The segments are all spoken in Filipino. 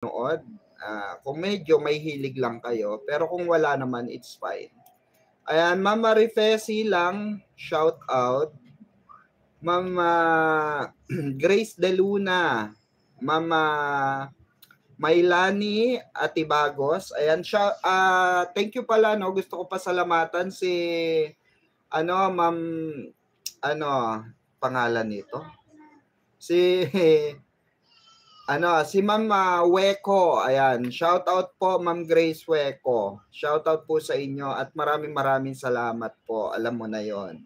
nood. Kung medyo may hilig lang kayo, pero kung wala naman, it's fine. Ayan, Mama Rifesi lang, shout out. Mama Grace De Luna, Mama Mailani Atibagos. Ayan siya. Thank you pala, no. Gusto ko pasalamatan si Ma'am pangalan nito. Si Ma'am Weko. Ayan, shout out po Ma'am Grace Weko. Shout out po sa inyo at maraming salamat po. Alam mo na 'yon.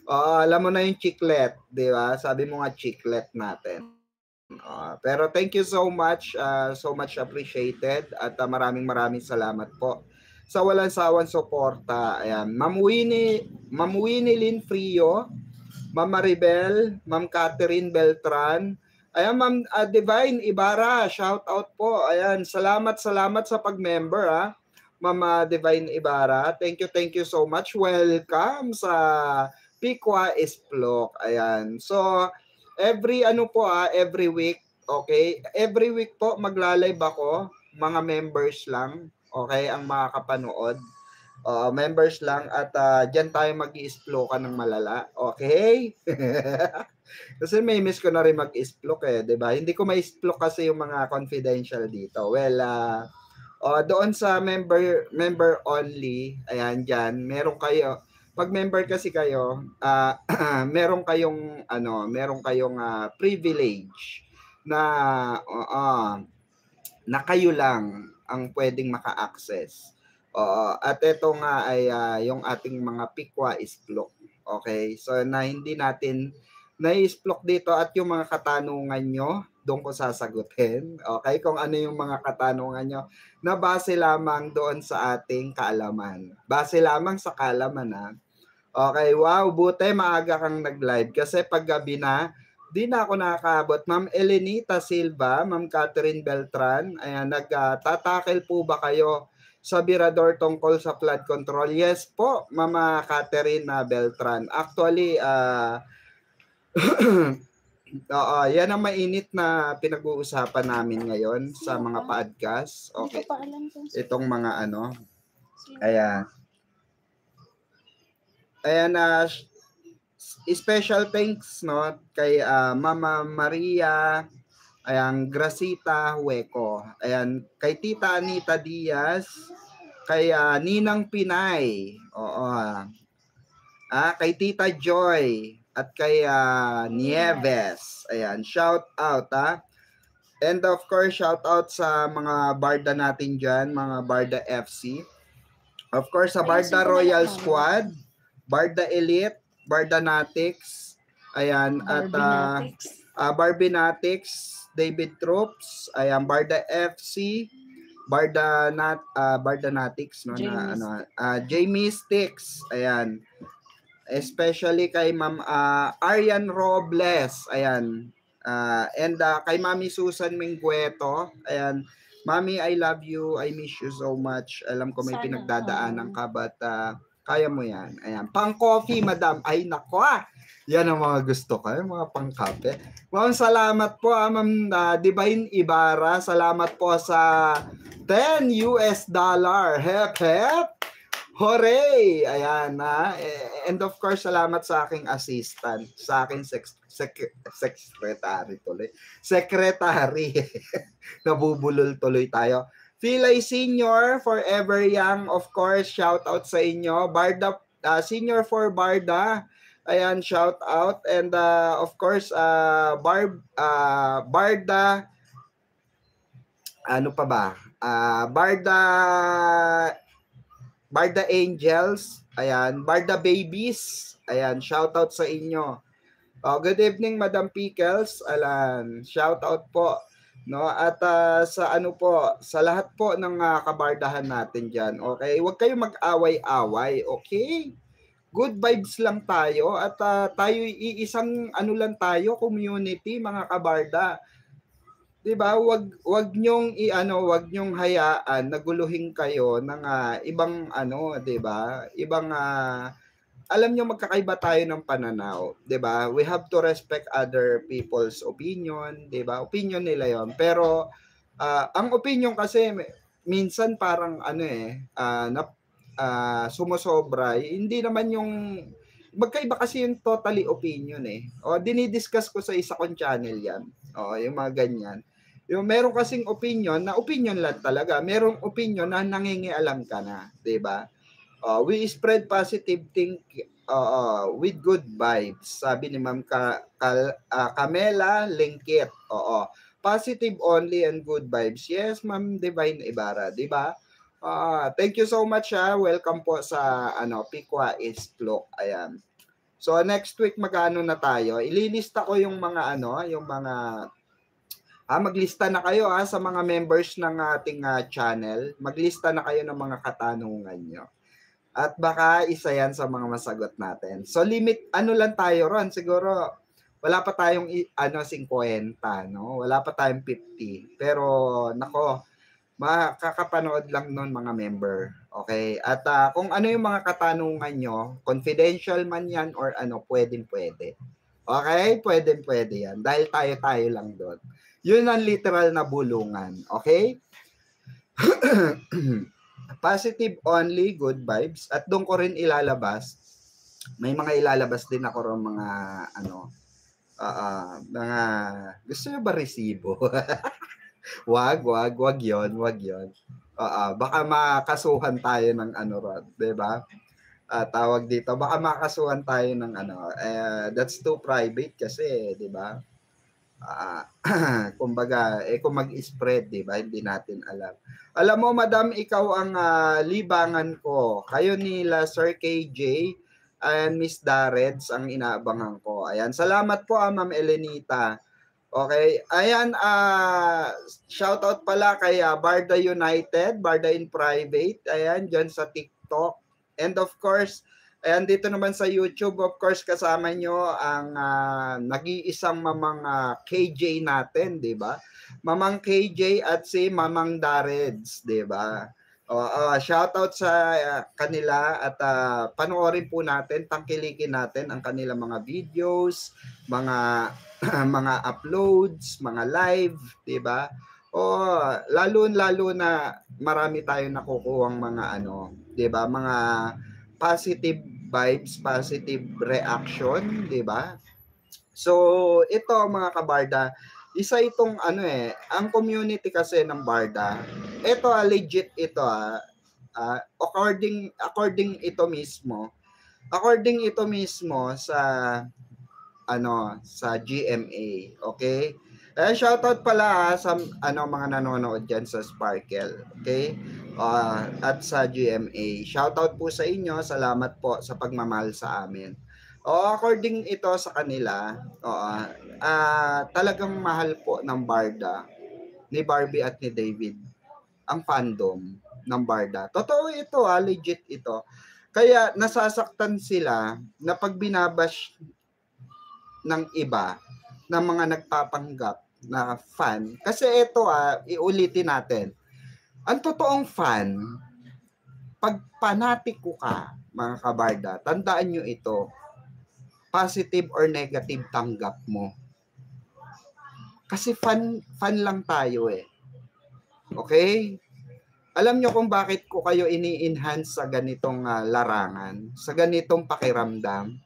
Alam mo na yung chiclet, 'di ba? Sabi mo nga chiclet natin. Pero thank you so much appreciated at maraming salamat po sa walang sawang suporta. Ayan, Ma'am Winnie Lynn Frio, Ma'am Maribel, Ma'am Catherine Beltran, ayan, Ma'am Divine Ibarra, shout out po. Ayan, salamat sa pag-member Ma'am Divine Ibarra. Thank you so much. Welcome sa Pikwa Isplok. Ayan. So, every week, okay? Every week po magla-live ako, mga members lang, okay, ang makakapanood. Members lang at diyan tayo mag-i-exploke ng malala. Okay? Kasi may miss ko na rin mag-explore 'di ba? Hindi ko ma-explore kasi yung mga confidential dito. Well, doon sa member only, ayan diyan, meron kayo. Pag member kasi kayo, meron kayong privilege na na kayo lang ang pwedeng maka-access. At ito nga ay yung ating mga Pikwa Isplok. Okay? So na hindi natin na-isplok dito at yung mga katanungan nyo, doon ko sasagutin. Okay? Kung ano yung mga katanungan nyo na base lamang doon sa ating kaalaman. Base lamang sa kaalaman Okay, wow, buti maaga kang nag-live kasi pag gabi na, di na ako nakakaabot. Ma'am Elenita Silva, Ma'am Catherine Beltran, ayan, nagtatakil po ba kayo sa Mirador tungkol sa flood control? Yes po, Mama Catherine Beltran. Actually, yan ang mainit na pinag-uusapan namin ngayon sa mga podcast. Okay. Itong mga Ayan. Special thanks kay Mama Maria, ayan, Gracita Hueco, ayan, kay Tita Anita Diaz, kay Ninang Pinay, kay Tita Joy, at kay Nieves, ayan, shout out and of course shout out sa mga barda natin dyan, mga barda FC, of course sa Barda Royal Squad, Barda Elite, Barda Natics, ayan, at Barbie Natics, David Troops, ayan, Barda FC, Barda Natics, Jamie Sticks, ayan, especially kay Ma'am Arian Robles, ayan, and kay Mami Susan Minggueto, ayan, Mami, I love you, I miss you so much, alam ko may pinagdadaanan ka, but kaya mo yan. Ayan. Pang-coffee, madam. Ay, nako Yan ang mga gusto ko. Yung mga pang-kape. Ma'am, salamat po, Ma'am Divine Ibarra. Salamat po sa $10. Hep, hep. Hooray! Ayan and of course, salamat sa aking assistant. Sa aking secretary tuloy. Secretary. Nabubulol tuloy tayo. Pilay Senior, Forever Young, of course, shout out sa inyo. Barda, Senior for Barda, ayan, shout out. And of course, Barda, ano pa ba? Barda Angels, ayan, Barda Babies, ayan, shout out sa inyo. Good evening, Madam Pickles, alan, shout out po. At sa sa lahat po ng kabardahan natin diyan. Okay? Huwag kayong mag-away-away, okay? Good vibes lang tayo at tayo iisang lang tayo, community, mga kabarda. 'Di ba? Wag nyong hayaan na guluhin kayo ng ibang 'di ba? Ibang alam nyo, magkakaiba tayo ng pananaw, 'di ba? We have to respect other people's opinion, 'di ba? Opinion nila 'yon. Pero ang opinion kasi minsan parang ano sumosobra. Hindi naman yung magkaiba kasi yung totally opinion O dinidiscuss ko sa isa kong channel 'yan. Yung mga ganyan. Yung meron kasing opinion na opinion lang talaga. Merong opinion na nangingialam ka na, 'di ba? We spread positive with good vibes. Sabi ni Ma'am Camela Lingkit. Positive only and good vibes. Yes, Ma'am Divine Ibarra, 'di ba? Thank you so much Welcome po sa Pikwa Isklok. Ayan. So next week magano na tayo? Ililista ko yung mga yung mga maglista na kayo sa mga members ng ating channel. Maglista na kayo ng mga katanungan nyo. At baka isa yan sa mga masagot natin. So limit, lang tayo ron. Siguro wala pa tayong 50, no? Wala pa tayong 50. Pero nako, makakapanood lang nun mga member. Okay? At kung ano yung mga katanungan nyo, confidential man yan or pwede. Okay? Pwede yan. Dahil tayo lang doon. Yun ang literal na bulungan. Okay? Positive only, good vibes. At doon ko rin ilalabas. May mga ilalabas din ako rin mga mga gusto nyo ba resibo? wag yon. Baka makasuhan tayo ng ron, 'di ba? Tawag dito, baka makasuhan tayo ng that's too private kasi, 'di ba? Kumbaga, kung mag-spread, 'di ba? Hindi natin alam. Alam mo, Madam, ikaw ang libangan ko. Kayo nila Sir KJ and Miss Dareds ang inaabangan ko. Ayan, salamat po Ma'am Elenita. Okay, ayan, shoutout pala kay Barda United, Barda in Private, ayan, dyan sa TikTok. And of course, ayan, dito naman sa YouTube, of course, kasama nyo ang nag-iisang mamang KJ natin, di ba? Mamang KJ at si Mamang Dareds, di ba? Shoutout sa kanila at panoorin po natin, tangkilikin natin ang kanilang mga videos, mga mga uploads, mga live, 'di ba? Lalo na marami tayong nakukuhang mga 'di ba? Mga positive vibes, positive reaction, 'di ba? So, ito mga kabarda, isa itong ang community kasi ng Barda. Ito legit ito according ito mismo sa sa GMA, okay? Shoutout pala sa mga nanonood diyan sa Sparkle, okay? At sa GMA. Shoutout po sa inyo, salamat po sa pagmamahal sa amin. According ito sa kanila, talagang mahal po ng Barda, ni Barbie at ni David, ang fandom ng Barda. Totoo ito, legit ito. Kaya nasasaktan sila na pag binabash ng iba, ng mga nagpapanggap na fan. Kasi ito iulitin natin. Ang totoong fan, pag panatiko ka, mga kabarda, tandaan nyo ito, positive or negative tanggap mo. Kasi fan lang tayo Okay? Alam nyo kung bakit ko kayo ini-enhance sa ganitong larangan, sa ganitong pakiramdam?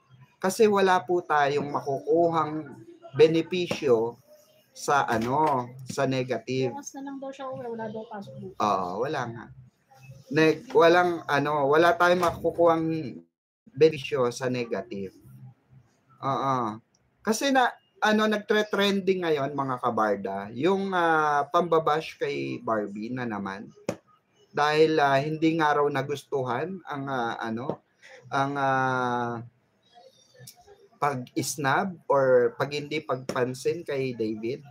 Kasi wala po tayong makukuhang benepisyo sa sa negative. Bukas na lang daw siya uwi, wala daw pasok bukas. Wala nga. Wala tayong makukuhang benepisyo sa negative. Kasi nagtre-trending ngayon mga kabarda, yung pambabash kay Barbie na naman. Dahil hindi nga raw nagustuhan ang pag-snub or pag hindi pagpansin kay David.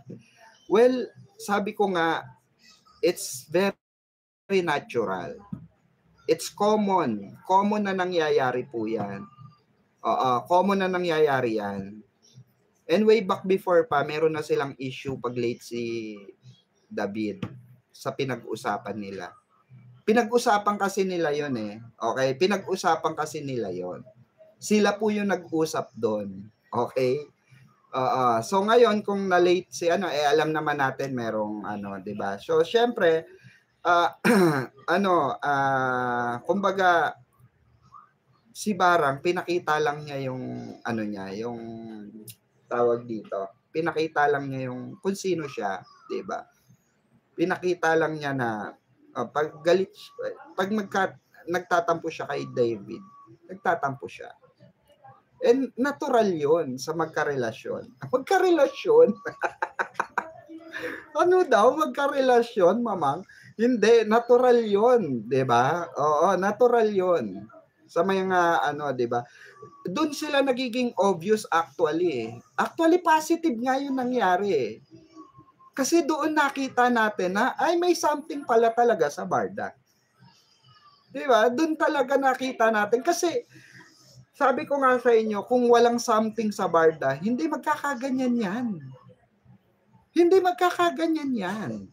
Well, sabi ko nga, it's very natural. It's common. Common na nangyayari po yan. Common na nangyayari yan. And way back before pa, meron na silang issue pag late si David sa pinag-usapan nila. Pinag-usapan kasi nila yon Okay? Pinag-usapan kasi nila yon Sila po yung nag-usap doon. Okay? So ngayon kung na-late si alam naman natin merong 'di ba? So syempre kumbaga si Barang pinakita lang niya yung yung tawag dito. Pinakita lang niya yung kung sino siya, 'di ba? Pinakita lang niya na pag nagtatampo siya kay David, nagtatampo siya. And natural 'yun sa magkarelasyon. Magkarelasyon? Ano daw magkarelasyon, mamang? Hindi, natural 'yun, 'di ba? Oo, natural 'yun. Sa mga 'di ba? Doon sila nagiging obvious actually. Actually positive nga 'yung nangyari eh. Kasi doon nakita natin na ay may something pala talaga sa Barda. 'Di ba? Doon talaga nakita natin kasi sabi ko nga sa inyo, kung walang something sa Barda, hindi magkakaganyan 'yan. Hindi magkakaganyan 'yan.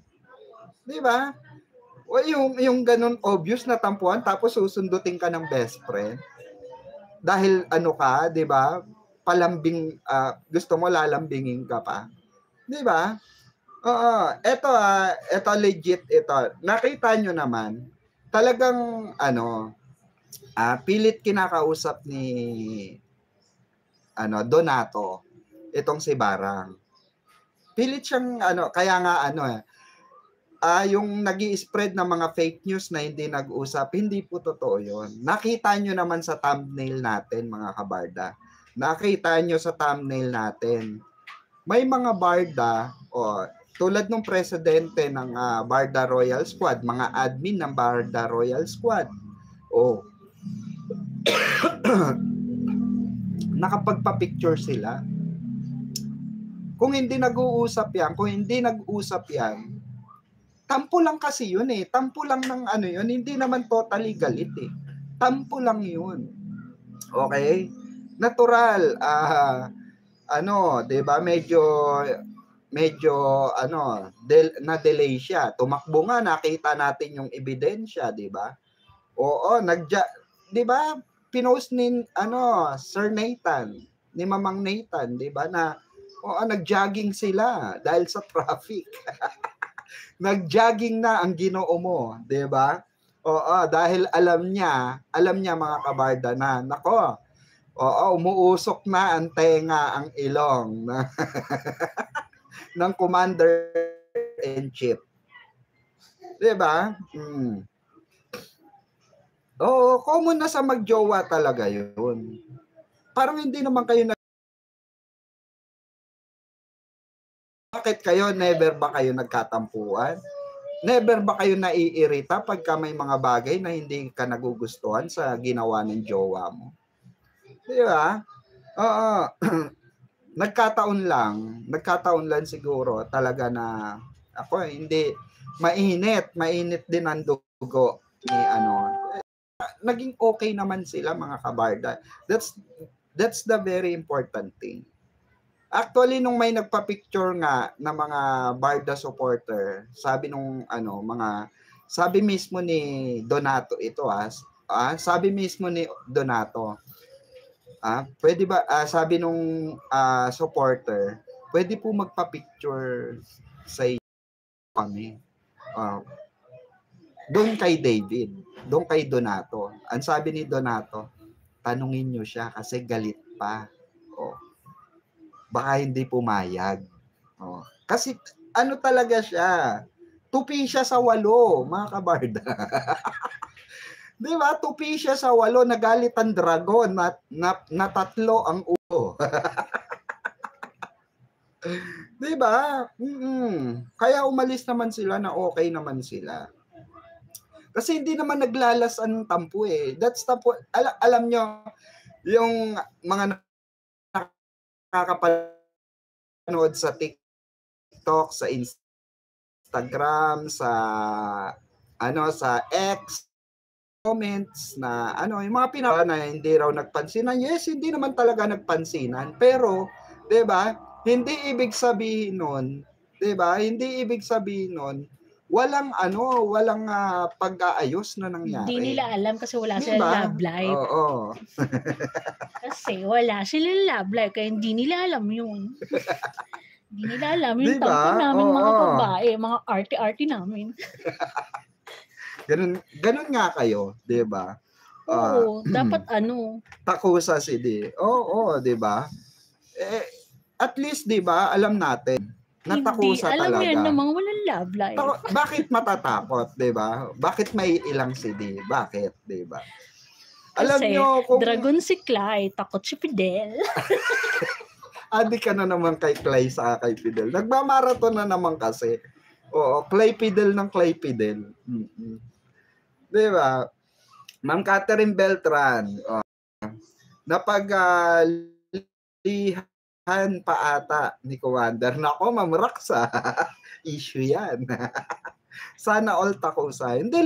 'Di ba? O yung ganun obvious na tampuhan tapos susundutin ka ng best friend. Dahil ka, 'di ba? Palambing gusto mo lalambingin ka pa. 'Di ba? Oo, ito legit ito. Nakita nyo naman, talagang pilit kinakausap ni Donato itong si Barang. Pilit siyang kaya nga yung nag-i-spread ng mga fake news na hindi nag-usap, hindi po totoo 'yon. Nakita nyo naman sa thumbnail natin, mga kabarda. Nakita nyo sa thumbnail natin. May mga barda tulad ng presidente ng Barda Royal Squad, mga admin ng Barda Royal Squad. Nakapagpa-picture sila. Kung hindi nag-uusap yan, tampo lang kasi yun eh. Tampo lang ng yun. Hindi naman totally galit eh. Tampo lang yun. Okay? Natural. 'Di ba? Medyo na-delay siya. Tumakbo nga, nakita natin yung ebidensya, 'di ba? Oo, 'di ba? Pinost ni Sir Nathan, ni Mamang Nathan, 'di ba, na nag-jogging sila dahil sa traffic. Nag-jogging na ang Ginoo mo, 'di ba? Dahil alam niya mga kabarda na nako. Umuusok na ang tenga, ang ilong ng Commander-in-Chief. 'Di ba? Common na sa magjowa talaga 'yun. Parang hindi naman kayo Bakit kayo never ba kayo nagkatampuan? Never ba kayo naiirita pagka may mga bagay na hindi ka nagugustuhan sa ginawa ng jowa mo? 'Di ba? Oo. Nagkataon lang siguro talaga na hindi mainit din ang dugo ni naging okay naman sila, mga kabarda. That's the very important thing. Actually, nung may nagpa-picture nga na mga Barda supporter, sabi mismo ni Donato ito sabi mismo ni Donato, pwede ba, sabi nung supporter, pwede po magpa-picture sa kami. Doon kay David, doon kay Donato. Ang sabi ni Donato, tanungin nyo siya kasi galit pa. Baka hindi pumayag. Kasi talaga siya? Tupi siya sa 8, mga kabarda. Di ba? Tupi siya sa 8, nagalit ang dragon, na 3 ang ulo. Di ba? Kaya umalis naman sila na okay naman sila. Kasi hindi naman naglalas ang tampo eh. That's the point. Alam nyo, yung mga nakakapanood sa TikTok, sa Instagram, sa X, comments na yung mga pinaka na hindi raw nagpansinan. Yes, hindi naman talaga nagpansinan. Pero, 'di ba? Hindi ibig sabihin nun, 'di ba? Hindi ibig sabihin nun walang pag-aayos na Hindi nangyari. nila alam kasi wala Di silang ba? love life. Oo. Kasi wala silang love life, kaya hindi nila alam yun. Hindi nila alam Di yung ba? tampo namin mga Oo. babae, mga arte-arte namin. Ganun nga kayo, di ba? Oo, dapat ano. Takusa si D. Oo, di ba? Eh, at least, di ba, alam natin, Hindi, natakusa alam yan talaga. namang walang love life. Bakit matatakot, di ba? Bakit may ilang si D? Bakit, di ba? Alam Kasi nyo kung... dragon si Clyde, takot si Fidel. Adi ka na naman kay Clay sa kay Fidel. Nagmamarathon na naman kasi. Oo, Clay Fidel ng Clay Fidel. Di ba? Ma'am Catherine Beltran, napaglihan pa ata ni Kuwander. Nako, Ma'am Raksa. Issue yan. Sana all takusa. Hindi,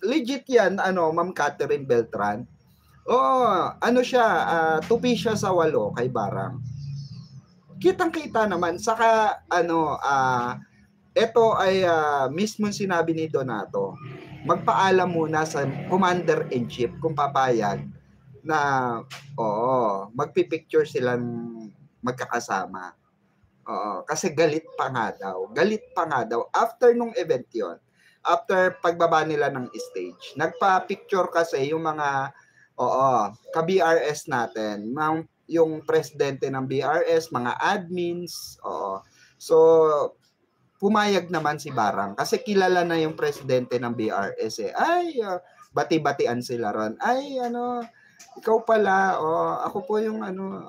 legit yan, Ma'am Catherine Beltran. Oo, siya, tupi siya sa 8 kay Barang. Kitang-kita naman. Saka, ito ay mismo sinabi ni Donato. Magpaalam muna sa Commander-in-Chief kung papayag na, magpipicture silang magkakasama. Oo, kasi galit pa nga daw. Galit pa nga daw. After nung event yon, after pagbaba nila ng stage, nagpa-picture kasi yung mga, ka-BRS natin, yung presidente ng BRS, mga admins, So, pumayag naman si Barang kasi kilala na yung presidente ng BRS eh. Ay, bati-batian sila ron. Ay, ikaw pala, ako po yung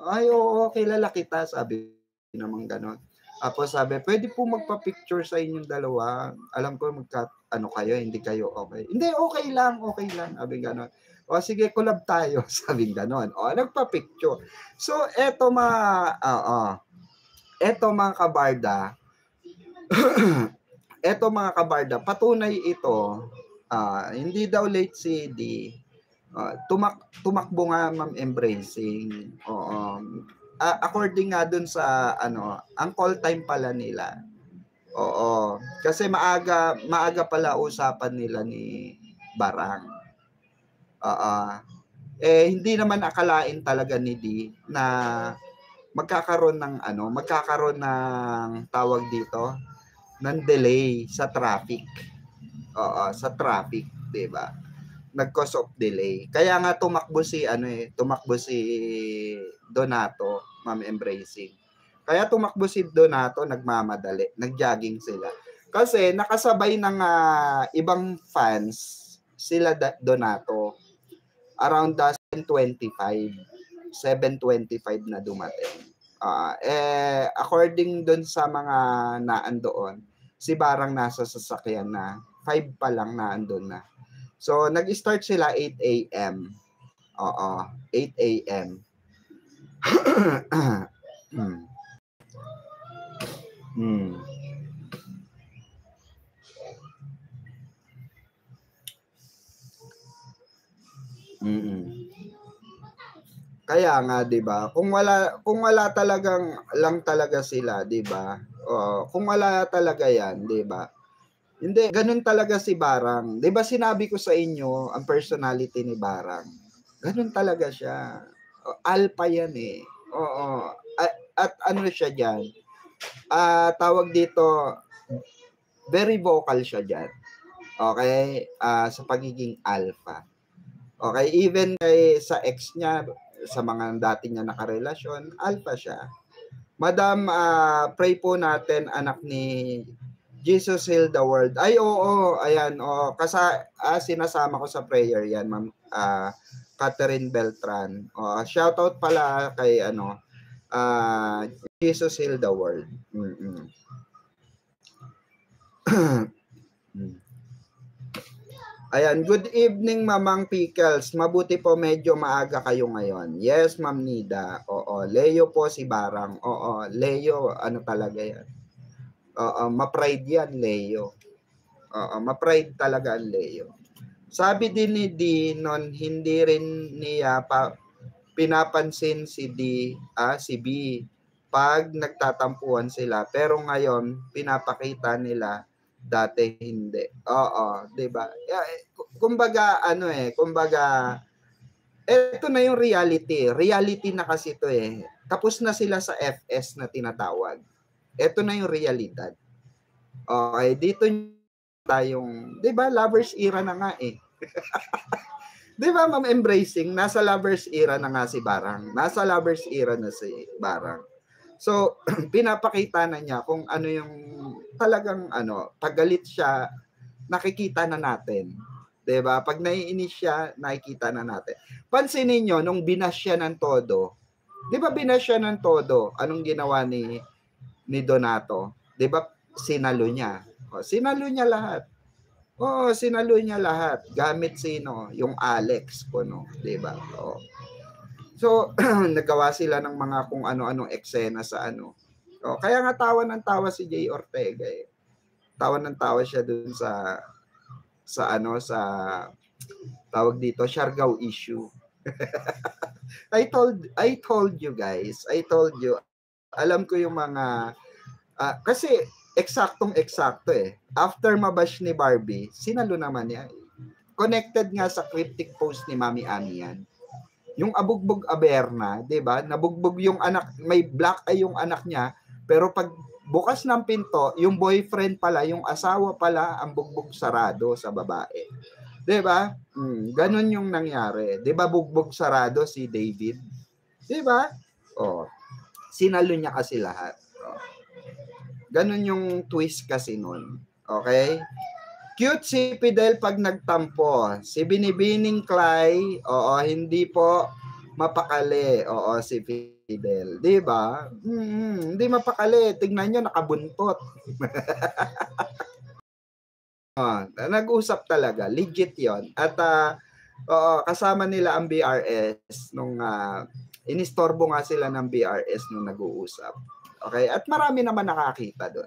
ay, oo, kilala kita, sabi naman ganon. Tapos sabi, pwede po magpa-picture sa inyong dalawa. Alam ko kayo, hindi kayo okay. Hindi, okay lang. Sabi ganon. O sige, collab tayo, sabi ganon. O, nagpa-picture. So, eto mga kabarda, mga kabarda, patunay ito, hindi daw late si D. Tumakbo nga Ma'am Embracing. Oo. According nga dun sa ang call time pala nila. Oo. Kasi maaga pala usapan nila ni Barang. Hindi naman akalain talaga ni D na magkakaroon ng tawag dito, ng delay sa traffic. Sa traffic, 'di ba? Nag-cause of delay. Kaya nga tumakbo si Donato, Ma'am Embracing. Kaya tumakbo si Donato, nagmamadali, nag-jogging sila. Kasi nakasabay ng ibang fans sila Donato around 7:25 na dumating. According dun sa mga naandoon, si Barang nasa sasakyan na, 5 pa lang naandun na. So, nag-start sila 8 a.m. 8 a.m. Kaya nga, 'di ba? Kung wala talagang lang talaga sila, 'di ba? Kung wala talaga 'yan, 'di ba? Hindi, ganun talaga si Barang. 'Di ba sinabi ko sa inyo ang personality ni Barang? Ganun talaga siya. Alpha 'yan eh. Oo. At ano siya diyan? Tawag dito, very vocal siya diyan. Okay? Sa pagiging alpha. Okay, even sa ex niya, sa mga dati niya nakarelasyon, alpha siya. Madam, pray po natin, anak ni Jesus Heal the World. Ay, oo, ayan, sinasama ko sa prayer yan, Ma'am Catherine Beltran. Shout out pala kay Jesus Heal the World. Ayan, good evening Mamang Pickles. Mabuti po medyo maaga kayo ngayon. Yes, Ma'am Nida. Oo, Leo po si Barang. Oo, Leo, talaga yan. Ma-pride yan, Leo. Ma-pride talaga ang Leo. Sabi din ni D, hindi rin niya pinapansin si B pag nagtatampuhan sila. Pero ngayon, pinapakita nila Dati hindi. Oo, 'di ba? Kumbaga kumbaga eto na yung reality. Reality na kasi ito eh. Tapos na sila sa FS na tinatawag. Eto na yung realidad. Okay, dito tayong, 'di ba, lovers era na nga eh. 'Di ba, Ma'am Embracing, nasa lovers era na nga si Barang. Nasa lovers era na si Barang. So, pinapakita na niya kung ano yung talagang pag galit siya, nakikita na natin. 'Di ba? Pag naiinis siya, nakikita na natin. Pansinin niyo nung binash siya ng todo. 'Di ba binash siya ng todo? Anong ginawa ni Donato? 'Di ba sinalo niya? Sinalo niya lahat. Oo, sinalo niya lahat. Gamit sino? Yung Alex ko, no? 'Di ba? Oo. So, nagawa sila ng mga kung ano-anong eksena sa ano. Oh, kaya nga tawa ng tawa si Jay Ortega eh. Tawa ng tawa siya dun sa tawag dito, Siargao issue. I told you guys, alam ko yung mga kasi eksaktong-eksakto eh. After mabash ni Barbie, sinalo naman niya. Connected nga sa cryptic post ni Mami Ami yan. Yung abugbog Aberna, 'di ba? Nabugbog yung anak, may black eye yung anak niya, pero pag bukas ng pinto, yung boyfriend pala, yung asawa pala ang bugbog sarado sa babae. 'Di ba? Ganun yung nangyari. 'Di ba bugbog sarado si David? 'Di ba? Oh. Sinalo niya kasi lahat. Oh. Ganun yung twist kasi nun. Okay? Cute si Fidel pag nagtampo. Si Binibining Clay, hindi po mapakali. Oo, si Fidel. Di ba? Hindi mapakali. Tingnan nyo, nakabuntot. Nag-usap talaga. Legit yon. At kasama nila ang BRS nung inistorbo nga sila ng BRS nung nag-uusap. Okay? At marami naman nakakita doon.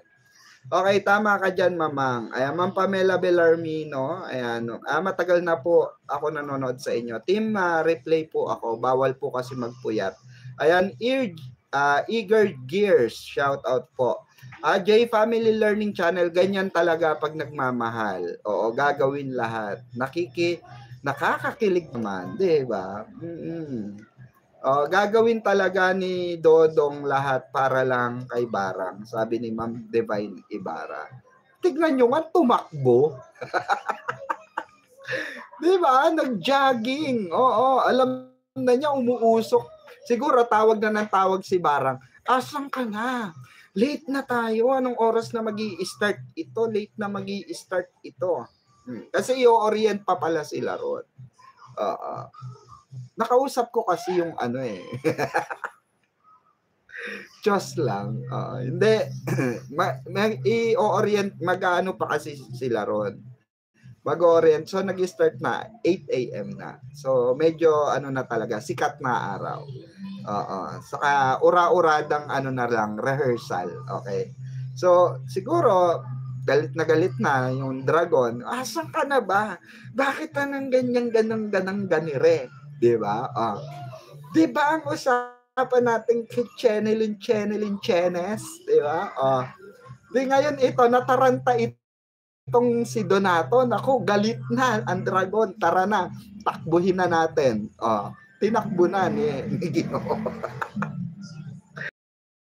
Okay, tama ka dyan, Mamang. Ayan, Ma'am Pamela Bellarmino. Ayan, matagal na po ako nanonood sa inyo. Team replay po ako. Bawal po kasi magpuyat. Ayan, Eager Gears. Shout out po. J Family Learning Channel. Ganyan talaga pag nagmamahal. Oo, gagawin lahat. Nakakakilig naman. Diba? Gagawin talaga ni Dodong lahat para lang kay Barang, sabi ni Ma'am Divine Ibarra. Tignan nyo nga, tumakbo. Di ba? Nag-jogging. Oo, alam na niya, umuusok. Siguro tawag na ng tawag si Barang. Asan ka na? Late na tayo. Anong oras na magi-start ito? Late na magi-start ito. Kasi i-orient pa pala sila ron. Nakausap ko kasi yung Diyos lang. Hindi. I-orient, mag-ano pa kasi sila ron. Mag-orient. So, nag-start na. 8 a.m. na. So, medyo na talaga. Sikat na araw. Saka ura-uradang na lang. Rehearsal. Okay. So, siguro, galit na yung dragon. Asan ka na ba? Bakit anong ganyan ganire? Diba? Diba ang usapan natin channeling, diba? Di ngayon ito, nataranta itong si Donato. Naku, galit na ang dragon. Tara na, takbuhin na natin. Tinakbo na ni Ginoo.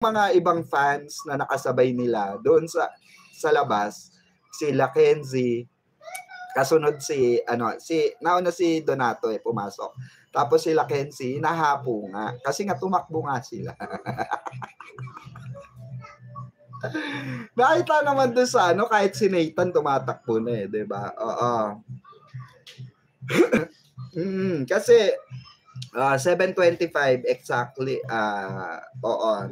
Mga ibang fans na nakasabay nila doon sa labas, sila Kenzie, kasunod nauna si Donato pumasok. Tapos sila Kenzie, nahapo nga. Kasi nga tumakbo nga sila. Nakita naman doon sa kahit si Nathan tumatakbo na di ba? Kasi 7:25 exactly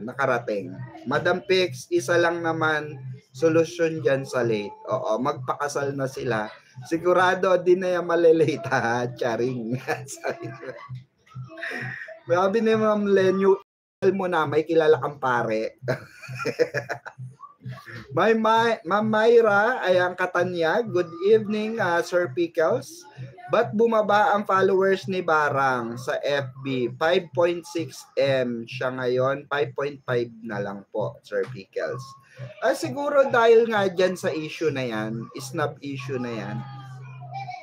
nakarating. Madam Pix, isa lang naman solusyon diyan sa late. Magpakasal na sila. Sigurado din na yan malilate ha, charing. Sabi ni Ma'am Lenyo, mo na may kilala kang pare. Ma'am Myra, ayang Katanya, good evening Sir Pickles. Ba't bumaba ang followers ni Barang sa FB? 5.6M siya ngayon, 5.5 na lang po, Sir Pickles. Siguro dahil nga dyan sa issue na yan, snub issue na yan,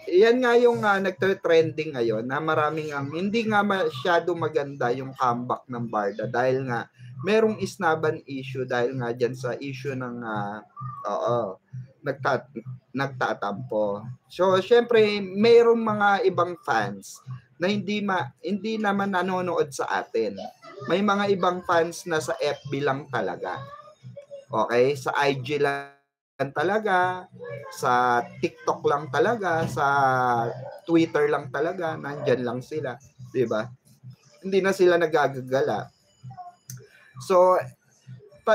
yan nga yung nagtre-trending ngayon na maraming hindi nga masyado maganda yung comeback ng Barda dahil nga merong isnaban issue dahil nga dyan sa issue ng nagtatampo. So syempre merong mga ibang fans na hindi naman nanonood sa atin. May mga ibang fans na sa FB lang talaga. Okay, sa IG lang talaga, sa TikTok lang talaga, sa Twitter lang talaga, nandyan lang sila, 'di ba? Hindi na sila nagagagala. So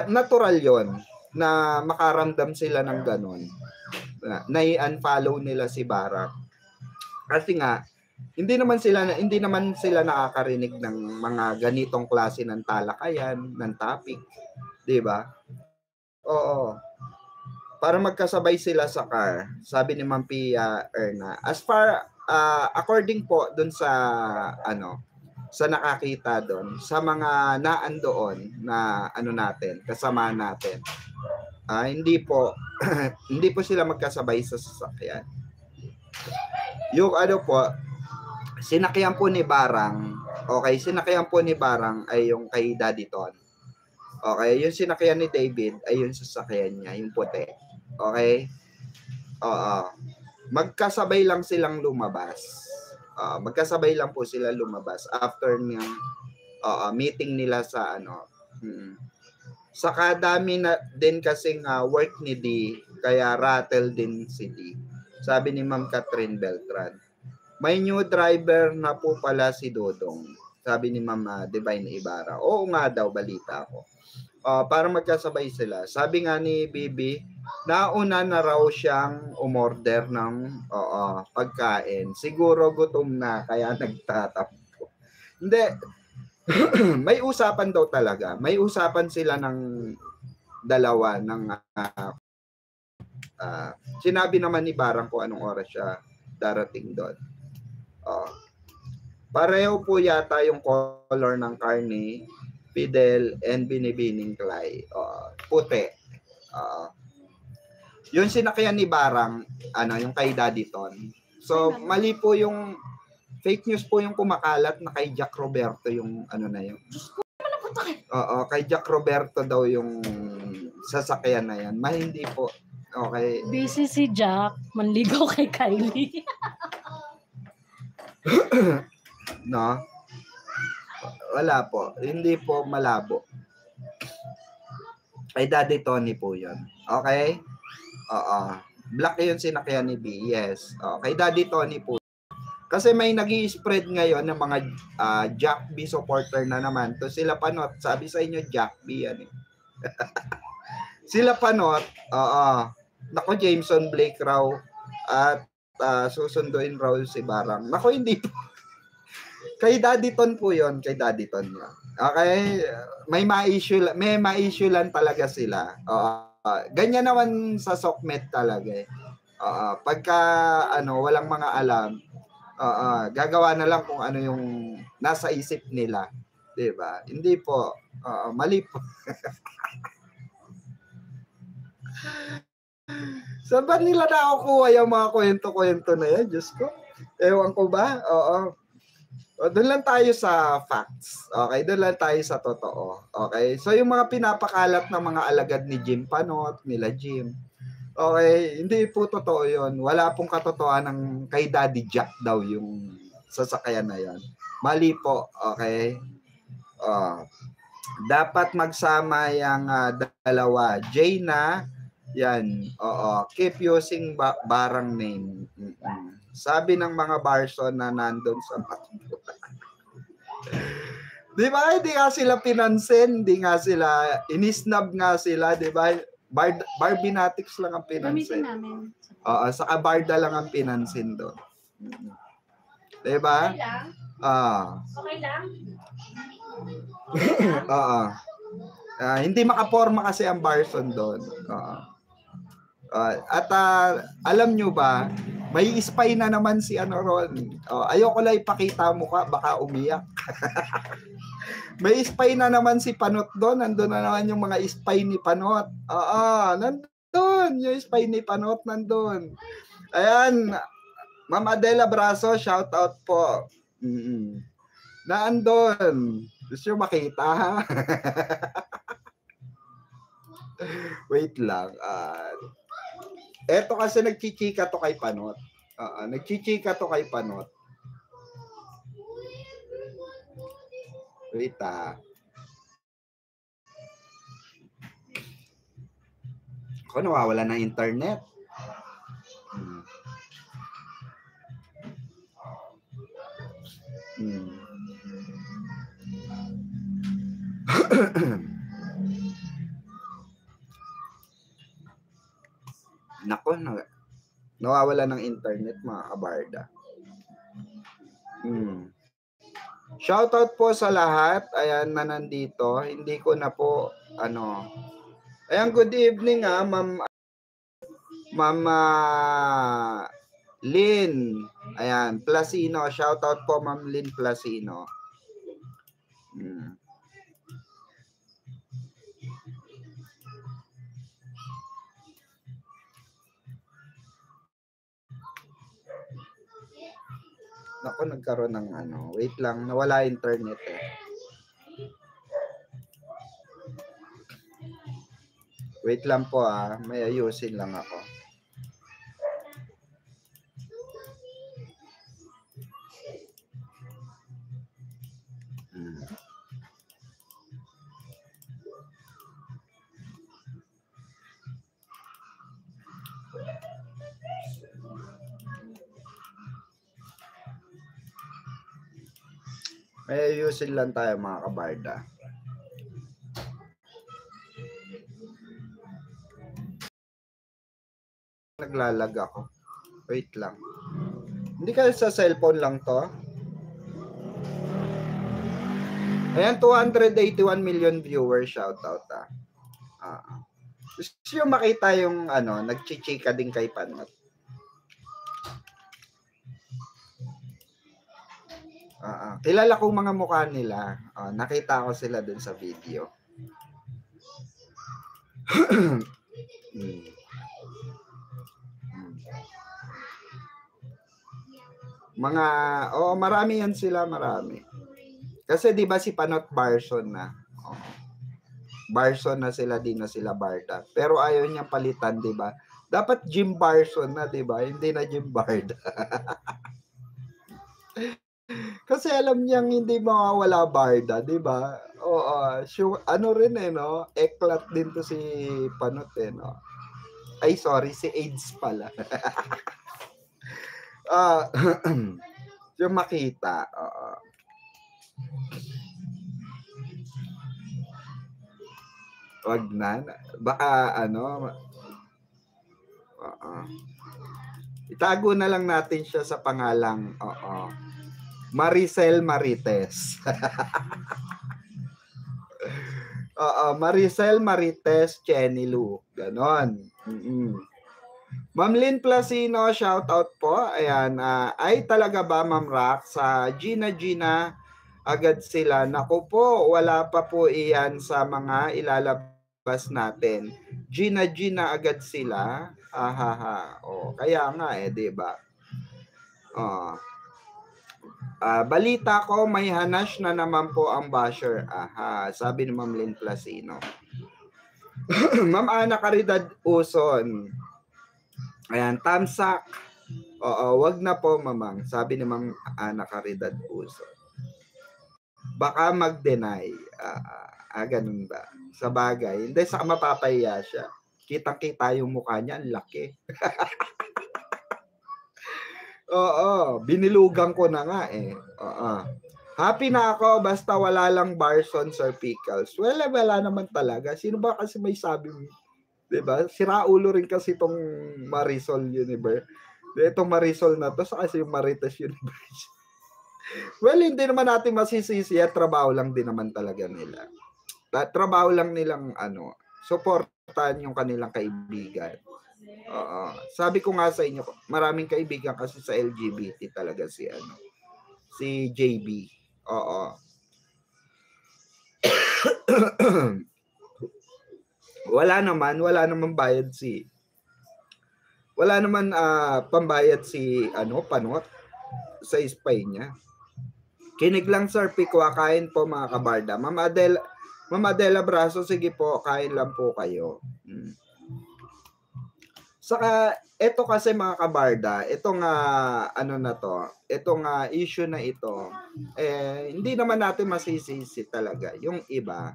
natural 'yon na makaramdam sila ng ganun. Na i-unfollow nila si Barak. Kasi nga hindi naman sila nakakarinig ng mga ganitong klase ng talakayan, ng topic, 'di ba? Oo. Para magkasabay sila sa car, sabi ni Ma'am Pia Erna. As far according po dun sa sa nakakita doon, sa mga naandoon na natin, kasama natin. Hindi po hindi po sila magkasabay sa sasakyan. Yung po, sinakyan po ni Barang, okay, sinakyan po ni Barang ay yung kay Daddy Ton. Okay, yung sinakyan ni David ay yung sasakyan niya, yung puti. Okay? Oo. Magkasabay lang silang lumabas. Magkasabay lang po sila lumabas after ng meeting nila sa Saka dami na din kasing work ni D, kaya rattle din si D. Sabi ni Ma'am Catherine Beltran. May new driver na po pala si Dodong. Sabi ni Ma'am Divine Ibarra. Oo nga daw, balita ko. Para magkasabay sila. Sabi nga ni Bibi, nauna na raw siyang umorder ng pagkain. Siguro gutom na, kaya nagtatampo. Hindi. May usapan daw talaga. May usapan sila ng dalawa ng sinabi naman ni Barang kung anong oras siya darating doon. Pareho po yata yung color ng karne, Fidel and Binibining Clay. Puti. Yung sinakyan ni Barang, yung kay Daddy Ton. So, mali po yung fake news po yung kumakalat na kay Jack Roberto yung na yun. Kay Jack Roberto daw yung sasakyan na yan. Hindi po. Okay. Busy si Jack, manligaw kay Kylie. No? Wala po. Hindi po malabo. Kay Daddy Tony po yun. Okay? Black yun sinakyan ni B. Yes. Kay Daddy Tony po. Kasi may nag-i-spread ngayon ng mga Jack B supporter na naman. To sila Panot. Sabi sa inyo, Jack B yan eh. Sila Panot. Nako, Jameson Blake raw. At susunduin raw si Barang. Nako, hindi po. Kay Daddy Ton po yun. Kay Daddy Ton lang. Okay? May ma-issue lang talaga sila. Ganyan naman sa Sokmed talaga eh. Pagka walang mga alam, gagawa na lang kung ano yung nasa isip nila. Diba? Hindi po. Mali po. Saan ba nila nakukuha yung mga kwento-kwento na yan? Diyos ko. Ewan ko ba? Doon lang tayo sa facts. Okay? Doon lang tayo sa totoo. Okay? So, yung mga pinapakalat ng mga alagad ni Jim Panot, nila Jim. Okay? Hindi po totoo yun. Wala pong katotohanan ng kay Daddy Jack daw yung sasakyan na yan. Mali po. Okay? Dapat magsama yung dalawa. Jayna, yan. Keep using Barang name. Sabi ng mga Barson na nandun sa Matuputan. Di ba? Hindi nga sila pinansin. Hindi nga sila, inisnab nga sila. Di ba? Barbinatics lang ang pinansin. Saka Barda lang ang pinansin doon. Di ba? Okay lang? Hindi makaporma kasi ang Barson doon. At alam nyo ba, May spy na naman si ano ron. Oh, ayoko lang ipakita mo ka, baka umiyak. May spy na naman si Panot doon. Nandun na naman yung mga spy ni Panot. Oo, nandun. Yung spy ni Panot nandun. Ayan. Ma'am Adela Braso, shout out po. Naandun. Gusto nyo makita, ha? Wait lang. Eto kasi nagchichika to kay Panot. Nagchichika to kay Panot. Wait, Ako nawawala ng internet. Nako, nawawala ng internet mga kabarda. Shoutout po sa lahat. Ayan na nandito. Hindi ko na po, Ayan, good evening Ma'am Lynn. Ayan, Placino. Shoutout po Ma'am Lynn Placino. Naku, nagkaroon ng wait lang, nawala internet eh. Wait lang po may ayusin lang ako. May ayusin lang tayo mga kabarda. Naglalag ako. Wait lang. Hindi ka sa cellphone lang to? Ayan, 281 million viewers. Shoutout Gusto nyo makita yung nagchichika din kay Panot. Kilala ko mga mukha nila. Nakita ko sila dun sa video. Marami yan sila, marami. Kasi 'di ba si Panot Barson na. Barson na sila, di na sila Barda. Pero ayaw niyang palitan, 'di ba? Dapat Jim Barson na, 'di ba? Hindi na Jim Barda. Kasi alam niyang hindi mawawala Barda, 'di ba? Oo, rin no? Eklat din to si Panot no. Ay, sorry, si AIDS pala. Yung makita. Wag na. Baka itago na lang natin siya sa pangalang Maricel Marites. Maricel Marites Chenilu. Ganon. Ma'am Lynn Placino, shout out po. Ayan, ay talaga ba Ma'am Rock sa Gina agad sila? Naku po, wala pa po iyan sa mga ilalabas natin. Gina agad sila. Kaya nga 'di ba? Balita ko may hanash na naman po ang basher. Sabi ni Ma'am Lynn Placino. Ma'am Ana Caridad Uson. Ayan, tamsak. Wag na po, mamang. Sabi ni Ma'am Ana Caridad Uson. Baka mag-deny. Ganun ba? Sa bagay. Hindi, saka mapapahiya siya. Kitang-kita yung mukha niya, ang laki. Binilugan ko na nga eh. Happy na ako, basta wala lang Barson, Sir Pickles. Wala naman talaga. Sino ba kasi may sabi mo? Diba? Siraulo rin kasi itong Marisol Universe. Itong Marisol na to, sa kasi yung Marites Universe. Well, hindi naman natin masisisi at trabaho lang din naman talaga nila. Trabaho lang nilang suportahan yung kanilang kaibigan. Oo. Sabi ko nga sa inyo, maraming kaibigan kasi sa LGBT talaga si JB. Oo. wala naman pambayad si Panot sa spy niya. Kinig lang Sir Pikwa, kain po mga kabarda. Mama Adela Braso, sige po, kain lang po kayo. Saka ito kasi mga kabarda, itong issue na ito, hindi naman natin masisisi talaga yung iba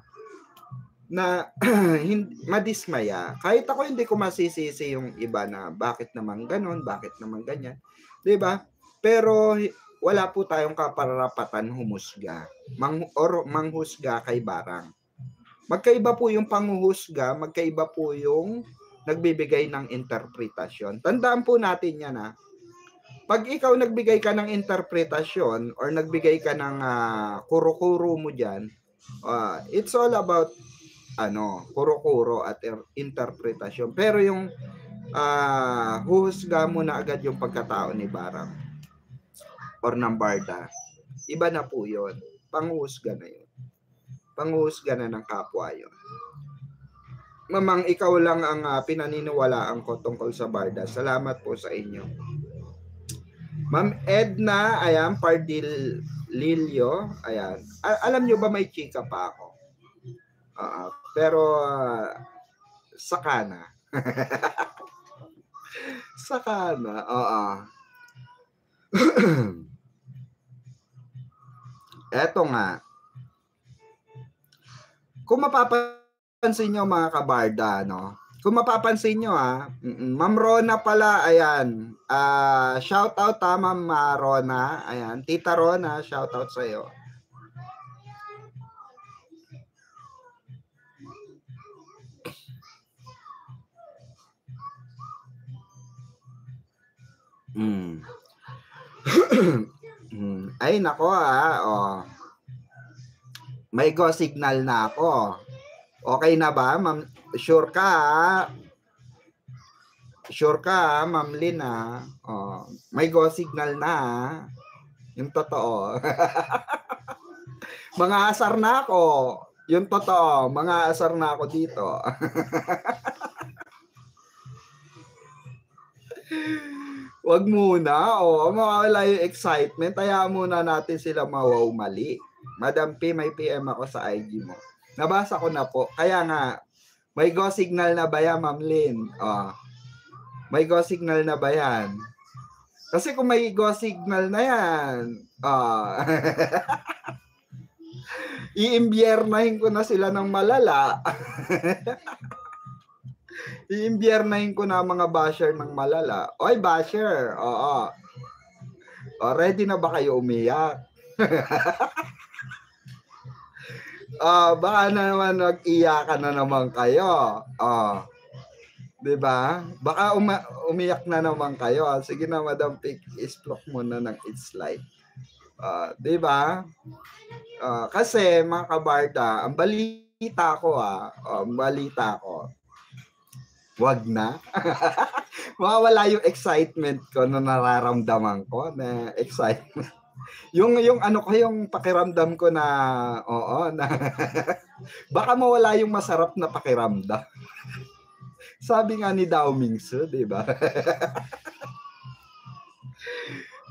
na madismaya. Kahit ako hindi ko masisisi yung iba na bakit naman ganun, bakit naman ganyan. 'Di ba? Pero wala po tayong kaparapatan humusga. Manghusga kay barang. Magkaiba po yung panghuhusga, magkaiba po yung nagbibigay ng interpretasyon. Tandaan po natin yan Pag ikaw nagbigay ka ng interpretasyon or nagbigay ka ng kuro-kuro mo dyan, it's all about kuro-kuro at interpretasyon. Pero yung huhusga mo na agad yung pagkatao ni Barang or ng Barda, iba na po yun. Panghuhusga na yun. Panghuhusga na ng kapwa yun. Mamang ikaw lang ang pinaniniwalaan ko tungkol sa Barda. Salamat po sa inyo. Ma'am Edna, ayan, Pardil Lilio, ayan. Alam nyo ba may chika pa ako? Pero saka na. Saka na, Eto nga. Kung mapapansin nyo mga kabarda, kung mapapansin nyo Ma'am Rona pala, ayan. Shout out Ma'am Rona. Ayan, Tita Rona, shout out sa iyo. Ay nako May go signal na ako. Okay na ba, Ma'am? Sure ka? Sure ka, Ma'am Lynn may go signal na yung totoo. Mga asar na ako. Yung totoo, mga asar na ako dito. Wag muna, mawawala yung excitement. Hayaan muna natin sila mali. Madam P, may PM ako sa IG mo. Nabasa ko na po. Kaya nga, may go signal na ba yan, Ma'am Lynn? May go signal na ba yan? Kasi kung may go signal na yan, iimbiernahin ko na sila ng malala. Iimbiernahin ko na mga basher ng malala. Oy, basher. Ready na ba kayo umiyak? Baka na naman nag-iyakan na naman kayo. 'Di ba? Baka umiyak na naman kayo. Sige na, Madam Pick, isplok mo na ng it's light. 'Di ba? Kasi mga kabarda, ang balita ko wag na. Mawawala yung excitement ko na nararamdaman ko na excitement. Yung pakiramdam ko na baka mawala yung masarap na pakiramdam. Sabi nga ni Dao Mingsu, 'di ba?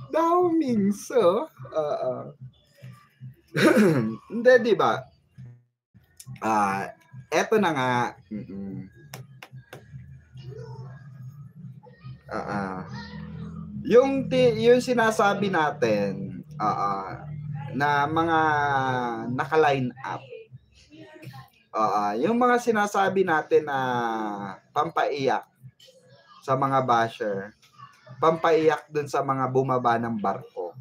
Dao Mingsu. Hindi, 'di ba? Eto na nga. Yung sinasabi natin na mga naka-line up. Yung mga sinasabi natin na pampaiyak sa mga basher, pampaiyak dun sa mga bumaba ng barko.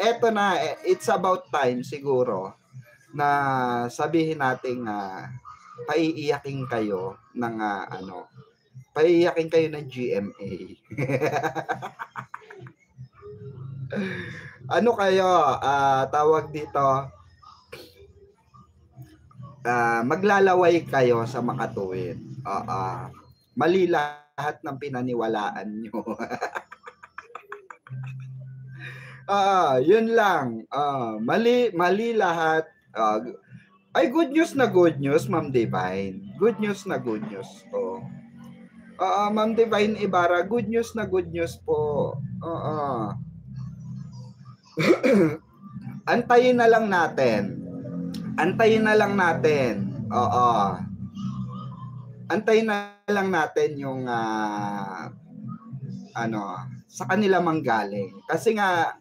Eto na, it's about time siguro na sabihin natin paiiyakin kayo ng paiiyakin kayo ng GMA. Ano kayo, tawag dito, maglalaway kayo sa makatuwid. Mali lahat ng pinaniwalaan nyo. Yun lang. Mali lahat. Ay, good news, Ma'am Divine. Good news na good news. Ma'am Divine Ibarra, good news po. Antayin na lang natin. Antayin na lang natin yung sa kanila manggaling. Kasi nga,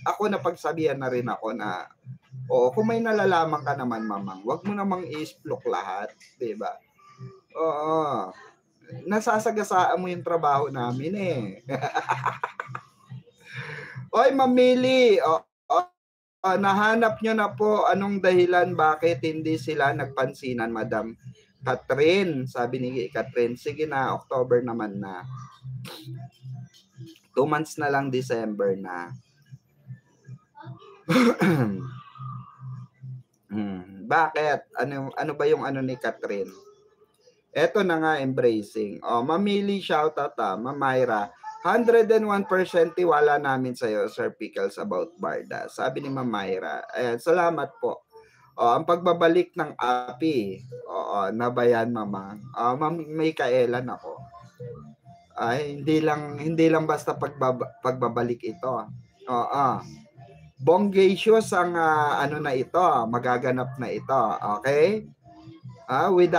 ako napagsabihan na rin ako na kung may nalalaman ka naman, mamang, wag mo namang i-explore lahat, 'di ba? Nasasagasaan mo yung trabaho namin eh. Oy, mamili. Nahanap nyo na po anong dahilan bakit hindi sila nagpansinan, Madam Catherine. Sabi ni Catherine, sige na, October naman na. 2 months na lang, December na. Bakit? Ano ba yung ni Catherine? Eto na nga, embracing. Mamili, shoutout Ma'am Myra. 101% tiwala namin sa iyo, Sir Pickles, about Barda. Sabi ni Ma'am Myra. Ayan, salamat po. Ang pagbabalik ng API. Nabayan, Mama. Ma'am, may kaelan ako. Hindi lang basta pagbabalik ito. Bongacious ang na ito, magaganap na ito. Okay? With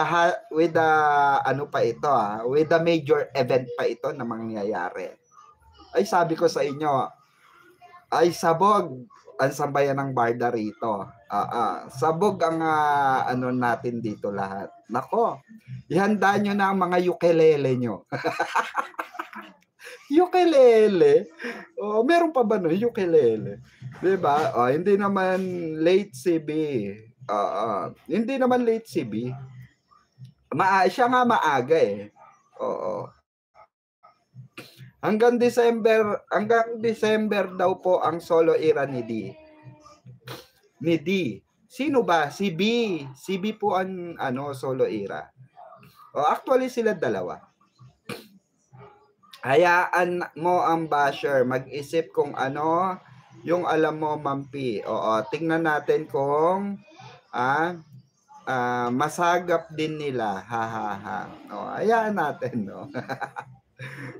the major event pa ito na mangyayari. Ay, sabi ko sa inyo, ay sabog ang sambayan ng Barda rito. Sabog ang natin dito lahat. Nako, ihanda nyo na ang mga ukulele nyo. Ukulele? Meron pa ba no ukulele? Diba? Hindi naman late CB. Hindi naman late CB. Siya nga maaga eh. Hanggang December daw po ang solo era ni D. Sino ba? Si B. Si B po ang solo era. Actually sila dalawa. Hayaan mo ang basher mag-isip kung ano yung alam mo, Mampi. Tingnan natin kung masagap din nila. Hayaan natin, no?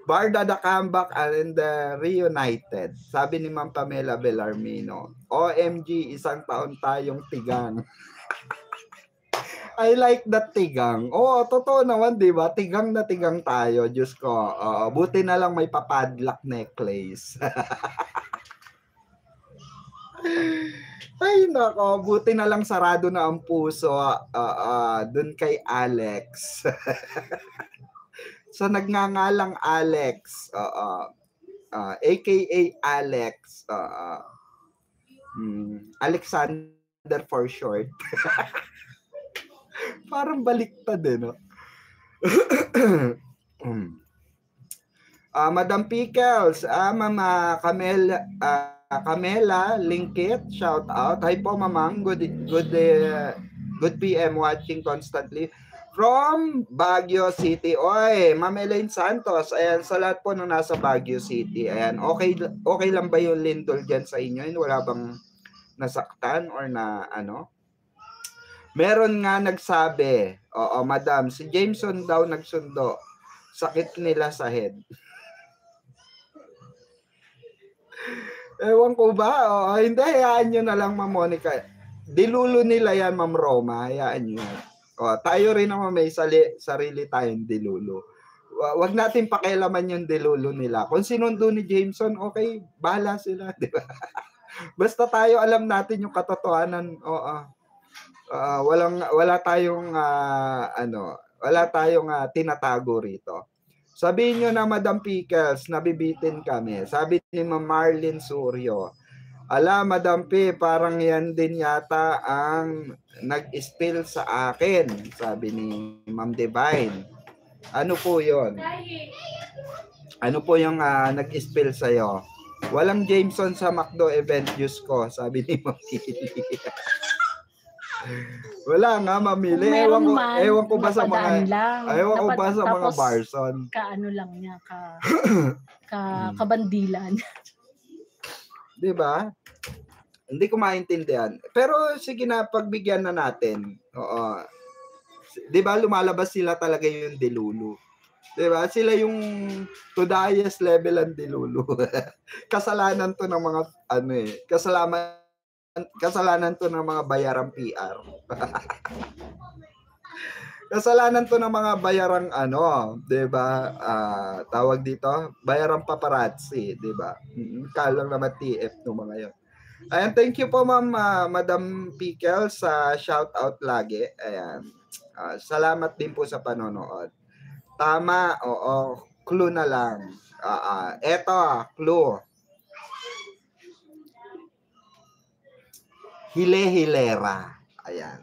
Barda the comeback and reunited. Sabi ni Ma'am Pamela Bellarmino, OMG, 1 taon tayong tigang. I like that tigang. Totoo naman, di ba? Tigang na tigang tayo. Diyos ko. Buti na lang may papadlock necklace. Ay, nako. Buti na lang sarado na ang puso dun kay Alex. So, nagngangalang Alex. AKA Alex. Alexander for short. Parang baliktad eh, no? Madam Pickles, Mama Camela Linkit, shout out. Hi po, Mamang. Good PM watching constantly from Baguio City. Oy, Ma'am Elaine Santos. Ayan, sa lahat po nung nasa Baguio City. Ayan, okay lang ba yung lindol dyan sa inyo? Wala bang nasaktan or na Meron nga nagsabi, madam, si Jameson daw nagsundo. Sakit nila sa head. Ewan ko ba? Hindi, hayaan nyo na lang, Ma'am Monica. Dilulo nila yan, Ma'am Roma. Hayaan nyo. Tayo rin naman may sarili tayong dilulo. Wag natin pakialaman yung dilulo nila. Kung sinundo ni Jameson, okay, bahala sila. Di ba? Basta tayo alam natin yung katotohanan. Wala tayong tinatago rito. Sabihin nyo na, Madam Pickles, nabibitin kami. Sabi ni Ma'am Marlene Suryo, Madam P, parang yan din yata ang nag-spill sa akin, sabi ni Ma'am Divine. Ano po yon? Ano po yung nag-spill sa'yo? Walang Jameson sa McDo event, Diyos ko, sabi ni Ma'am Kili. Wala nga mamili. Kung meron man, Ewan ko ba sa napadaan mga lang. ewan ko ba sa mga Tapos, barson. Kaano lang niya, kabandilan. 'Di ba? Hindi ko maintindihan. Pero sige na, pagbigyan na natin. Oo. 'Di ba lumalabas sila talaga yung dilulu. 'Di ba? Sila yung to the highest level ang dilulu. Kasalanan to ng mga kasalanan to ng mga bayarang PR. Kasalanan to ng mga bayarang 'di ba? Tawag dito, bayarang paparazzi, 'di ba? Kalang naman TF no mga 'yon. Ayan, thank you po Ma'am Madam Pickle sa shout out lagi. Ayan. Salamat din po sa panonood. Tama, oo. Clue na lang. Eto, clue. Hile-hilera. Ayan.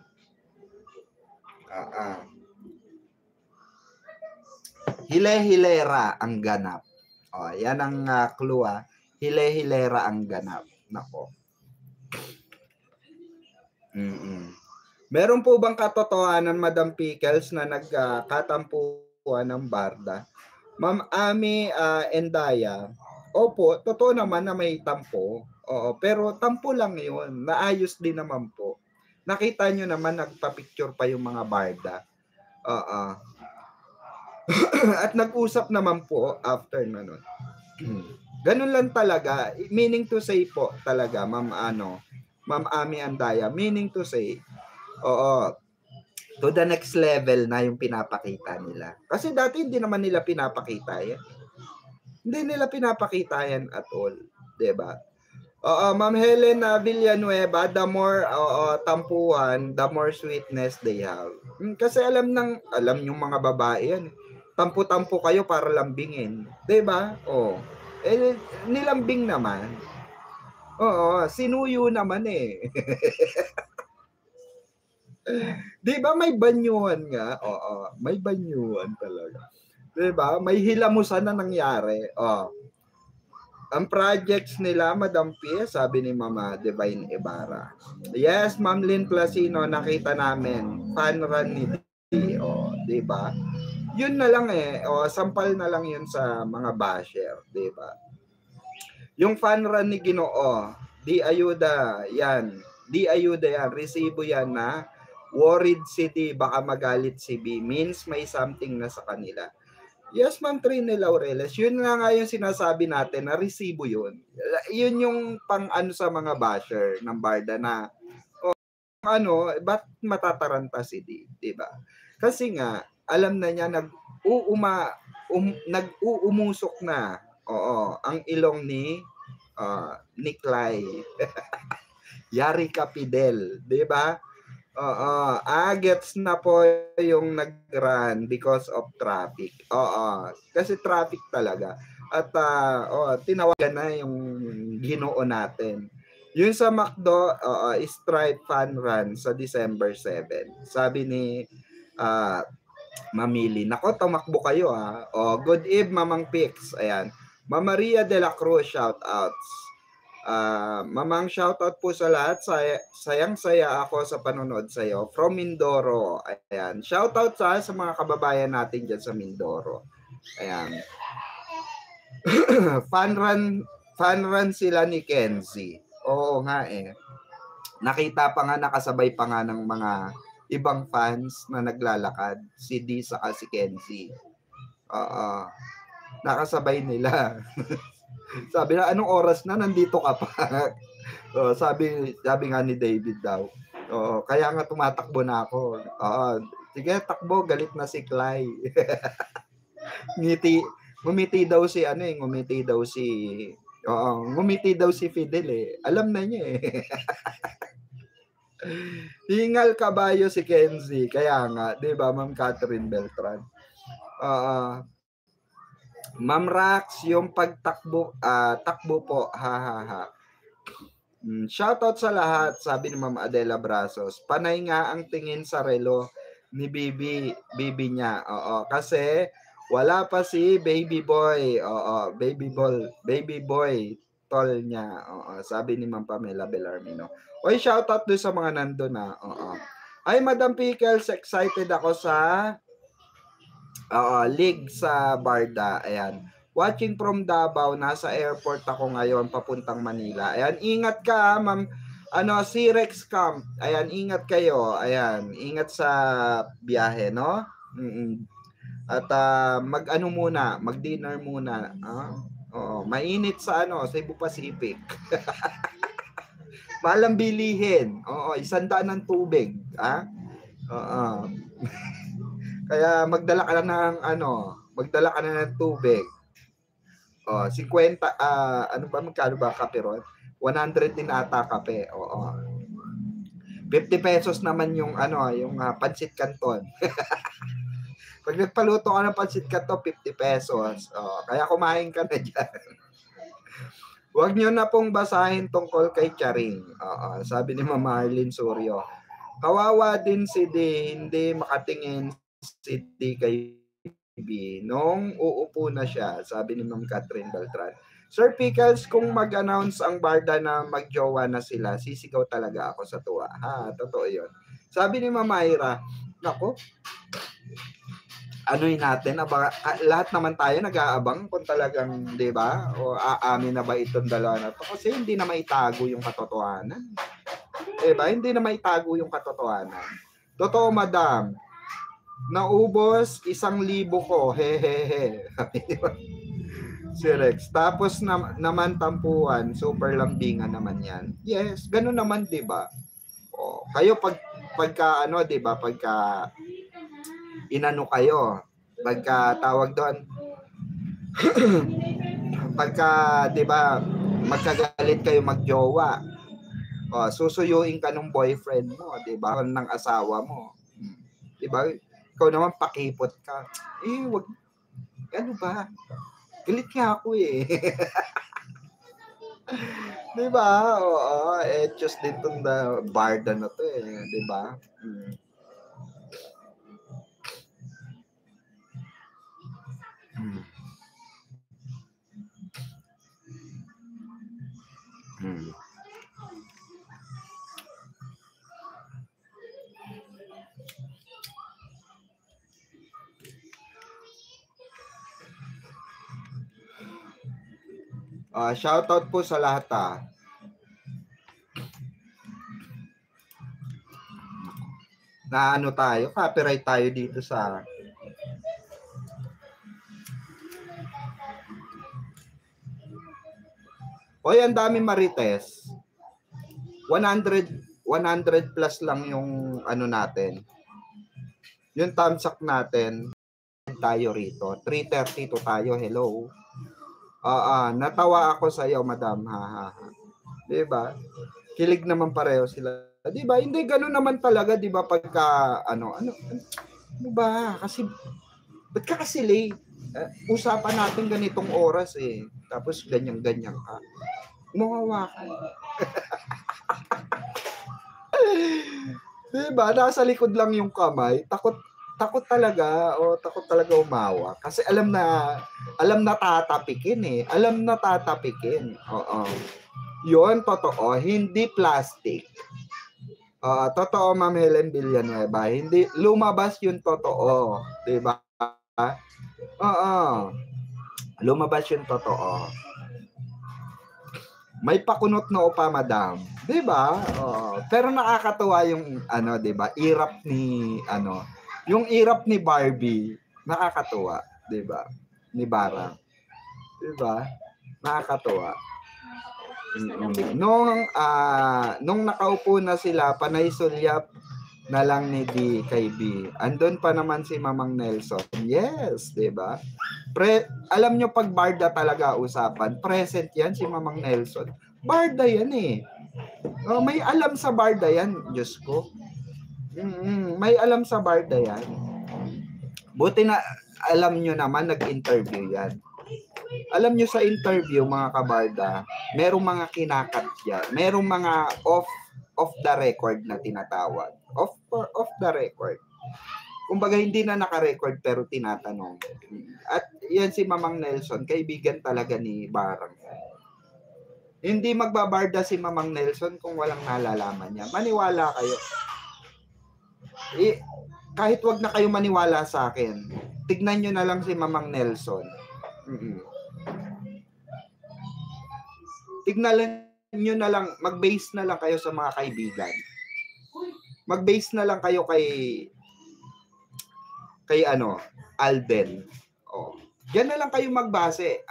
Hile-hilera ang ganap. Yan ang clue. Hile-hilera ang ganap. Nako. Meron po bang katotohanan, Madam Pickles, na nagkatampuan ng barda? Ma'am Ami Endaya, opo, totoo naman na may tampo. Oo, pero tampo lang yun. Naayos din naman po. Nakita nyo naman, nagpa-picture pa yung mga barda. At nag-usap naman po after na nun. Ganun lang talaga. Meaning to say po talaga, Ma'am Ami Andaya, meaning to say, to the next level na yung pinapakita nila. Kasi dati hindi naman nila pinapakita yan. Hindi nila pinapakita yan at all. Diba? Ma'am Helen Villanueva, the more tampuhan, the more sweetness they have. Kasi alam yung mga babae yan. Tampo-tampo kayo para lambingin. Diba? Nilambing naman. Sinuyo naman eh. Di ba may banyuhan nga? May banyuhan talaga. Di ba? May hilamusan na nangyari. Ang projects nila, Madam P, sabi ni Mama Divine Ibarra. Yes, Ma'am Lynn Placino, nakita namin. Fan run ni D. Di ba? Yun na lang sampal na lang yun sa mga basher. Di ba? Yung fan run ni Ginoo, di ayuda yan. Resibo yan na worried si D, baka magalit si B. Means may something na sa kanila. Yes, Ma'am Trina Laureles. Yun nga yung sinasabi natin na resibo yun. Yun yung sa mga basher ng barda na ba't matataranta si D? Diba? Kasi nga, alam na niya nag-uumusok na ang ilong ni Clay. Yari ka Fidel, 'di ba? Gets na po yung nag-run because of traffic. Kasi traffic talaga. At tinawagan na yung Ginoo natin. Yun sa McDo, Stripe Fun Run sa December 7. Sabi ni Mamili, nako, tumakbo kayo good eve, Mamang Pix. Ayan. Mama Maria de la Cruz, shout outs. Mamang shout out po sa lahat. Sayang-saya ako sa panonood sa iyo from Mindoro. Ayan. Shout out sa mga kababayan natin diyan sa Mindoro. Ayan. Fan run sila ni Kenzie. Oo nga Nakita pa nga, nakasabay pa nga ng mga ibang fans na naglalakad, si D saka si Kenzie. Nakasabay nila. Sabi na, anong oras na, nandito ka pa? Sabi nga ni David daw. Kaya nga tumatakbo na ako. Sige, takbo, galit na si Clay. Ngumiti daw si Fidel Alam na niya Hingal kabayo si Kenzie. Kaya nga, 'di ba, Ma'am Catherine Beltran? Ma'am Rax, yung pagtakbo, takbo po, ha. Shoutout sa lahat, sabi ni Ma'am Adela Brazos. Panay nga ang tingin sa relo ni Bibi niya. kasi wala pa si baby boy. Baby boy. call niya. Oo, sabi ni Ma'am Pamela Bellarmino. Oy, shoutout doon sa mga nandun na. Oo. Ay, Madam Pickles, excited ako sa league sa Barda. Ayan. Watching from Davao, nasa airport ako ngayon papuntang Manila. Ayan, ingat ka, Ma'am. Si Rex Camp. Ayan, ingat kayo. Ayan, ingat sa biyahe, no? At mag-ano muna, mag-dinner muna. Mainit sa Cebu Pacific. Malang bilihin. Oo, 100 ng tubig, Oo. Kaya magdala ka na ng tubig. 50 magkano ba kape ron? 100 din ata kape. Oo. 50 pesos naman yung pancit canton. Pag nagpaluto ka ng pancit canton, 50 pesos. Kaya kumain ka na diyan. Huwag niyo na pong basahin tungkol kay Charing. Sabi ni Mama Arlene Suryo. Kawawa din si D, hindi makatingin si D kay B nung uupo na siya, sabi ni Ma'am Catherine Beltran. Sir Pickles, kung mag-announce ang Barda na magjowa na sila, sisigaw talaga ako sa tuwa. Totoo yun. Sabi ni Ma'am Ira, nako, natin, lahat naman tayo nag-aabang kung talagang, di ba? O aamin na ba itong dalawa na to? Kasi hindi na maitago yung katotohanan. Diba? Hindi na maitago yung katotohanan. Totoo, madam. Naubos 1,000 ko. Hehehe. Si Rex. Tapos naman tampuan, super lambingan naman yan. Yes, ganun naman, 'di ba? Kayo pagka 'di ba, pagka inano kayo, pagka tawag doon pagka 'di ba, magkagalit kayo magjowa. Susuyuin ka ng boyfriend mo, 'di ba? Ng asawa mo. 'Di ba? Ikaw naman pakipot ka. Wag ano ba? Galit nga ako eh. Di ba? Oo, just din tong Barda na to eh. Di ba? Shoutout po sa lahat na tayo, copyright tayo dito sa ang dami Marites. 100 plus lang yung natin. Yung thumbs up natin tayo rito. 332 tayo. Hello. Natawa ako sa iyo, madam. Ha. 'Di ba? Kilig naman pareho sila. 'Di ba? Hindi ganoon naman talaga, 'di ba? Pagka ano ba? Kasi ba't ka kasi late? Usapan natin ganitong oras eh. Tapos ganyan ka. Umawawa ka. 'Di ba? Nasa likod lang yung kamay. Takot talaga umawa kasi alam na tatapikin eh. Alam na tatapikin. Oo. 'Yon totoo, hindi plastic. Totoo, Ma'am Helen Villanueva. Hindi lumabas yung totoo, 'di ba? Lumabas yung totoo. May pakunot noo pa, madam. 'Di ba? Pero nakakatuwa yung 'di ba? Irap ni yung irap ni Barbie, nakakatuwa, 'di ba? Ni Bara. 'Di ba? Nakakatuwa. Nung nakaupo na sila, panay sulyap na lang ni D kay B. Andun pa naman si Mamang Nelson. Yes, 'di ba? Alam nyo pag Barda talaga usapan, present yan si Mamang Nelson. Barda yan eh. May alam sa Barda yan, Diyos ko. May alam sa Barda yan. Buti na alam nyo naman, nag-interview yan. Alam nyo sa interview, mga kabarda, merong mga kinakat yan. Merong mga off the record na tinatawag. Off the record. Kumbaga hindi na naka-record pero tinatanong. At yan si Mamang Nelson, kaibigan talaga ni Barang. Hindi magbabarda si Mamang Nelson kung walang nalalaman niya. Maniwala kayo. Kahit wag na kayo maniwala sa akin, tignan nyo na lang si Mamang Nelson. Tignan nyo na lang, mag-base na lang kayo sa mga kaibigan. Mag-base na lang kayo kay Alden. Diyan na lang kayo magbase.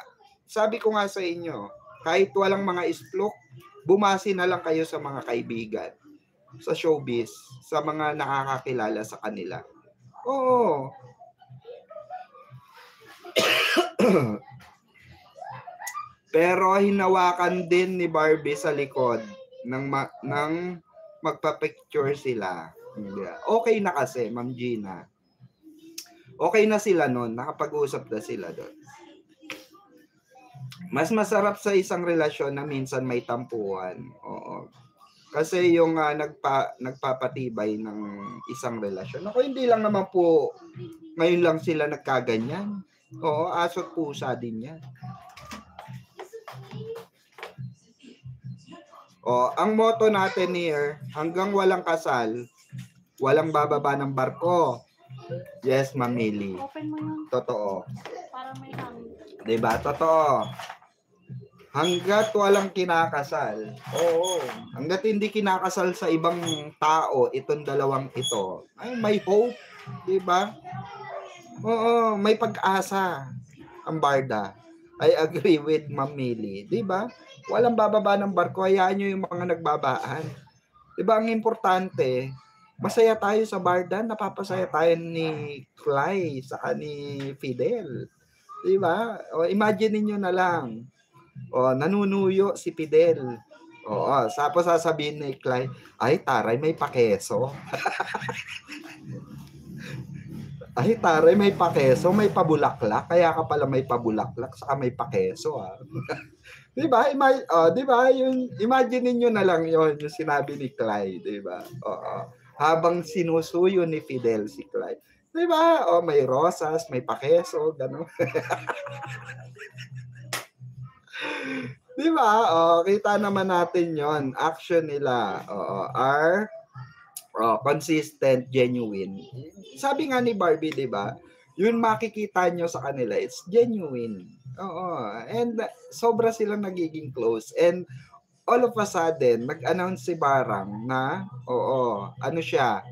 Sabi ko nga sa inyo, kahit walang mga isplok, bumase na lang kayo sa mga kaibigan, sa showbiz, sa mga nakakakilala sa kanila. Oo. Pero hinawakan din ni Barbie sa likod ng magpa-picture sila. Okay na kasi, Ma'am Gina. Okay na sila noon, nakapag-usap na sila doon. Mas masarap sa isang relasyon na minsan may tampuhan. Oo. Kasi yung nagpapatibay ng isang relasyon. Ako, hindi lang naman po ngayon lang sila nagkaganyan. Oo, aso't pusa din yan. Ang motto natin here, hanggang walang kasal, walang bababa ng barko. Yes, Mamili. Open mo yun. Totoo. Para may hangin. Diba? Totoo. Hanggat walang kinakasal, hanggat hindi kinakasal sa ibang tao, itong dalawang ito, ay may hope. Diba? Oo, may pag-asa ang barda. I agree with Mamili. Diba? Walang bababa ng barko, hayaan nyo yung mga nagbabaan. Diba, ang importante, masaya tayo sa barda, napapasaya tayo ni Clay, saka ni Fidel. Diba? Imagine niyo na lang. Nanunuyo si Fidel. Tapos sasabihin ni Clay, ay taray, may pakeso. Ay taray, may pakeso, may pabulaklak. Kaya ka pala may pabulaklak, saka may pakeso. Diba? Diba? Imagine niyo na lang yon yung sinabi ni Clay. Diba? Habang sinusuyo ni Fidel si Clay. Diba? May rosas, may pakeso, gano'n. Diba? Kita naman natin yon. Action nila are consistent, genuine. Sabi nga ni Barbie, diba? Yun makikita nyo sa kanila, it's genuine. And sobra silang nagiging close. And all of a sudden, nag-announce si Barang na, ano siya,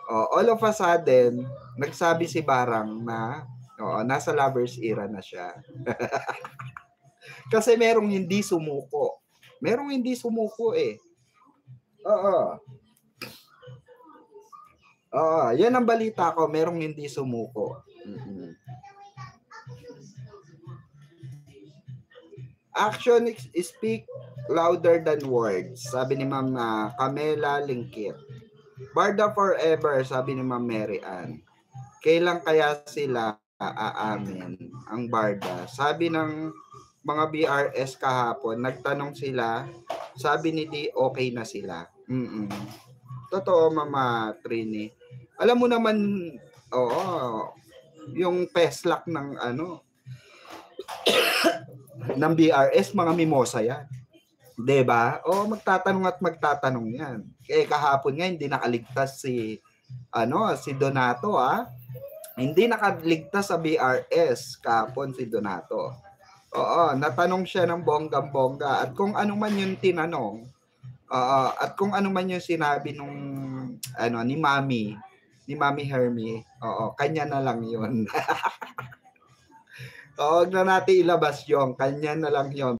all of a sudden, nagsabi si Barang na, nasa lovers era na siya. Kasi merong hindi sumuko. Merong hindi sumuko eh. Yan ang balita ko, merong hindi sumuko. Action speak louder than words, sabi ni Ma'am Camela Lingkit. Barda forever, sabi ni Ma'am Mary Ann. Kailan kaya sila aamin ang barda? Sabi ng mga BRS kahapon, nagtanong sila, sabi ni Di, okay na sila. Totoo, Mama Trini. Alam mo naman, yung peslak ng ng BRS, mga mimosa yan. Diba? Magtatanong at magtatanong yan. Kahapon nga, hindi nakaligtas si Donato, Hindi nakaligtas sa BRS kahapon si Donato. Natanong siya ng bonggang-bongga at kung ano man yung tinanong, at kung ano man yung sinabi nung ni Mami Hermie, kanya na lang yun. Huwag na natin ilabas yung kanya na lang yun.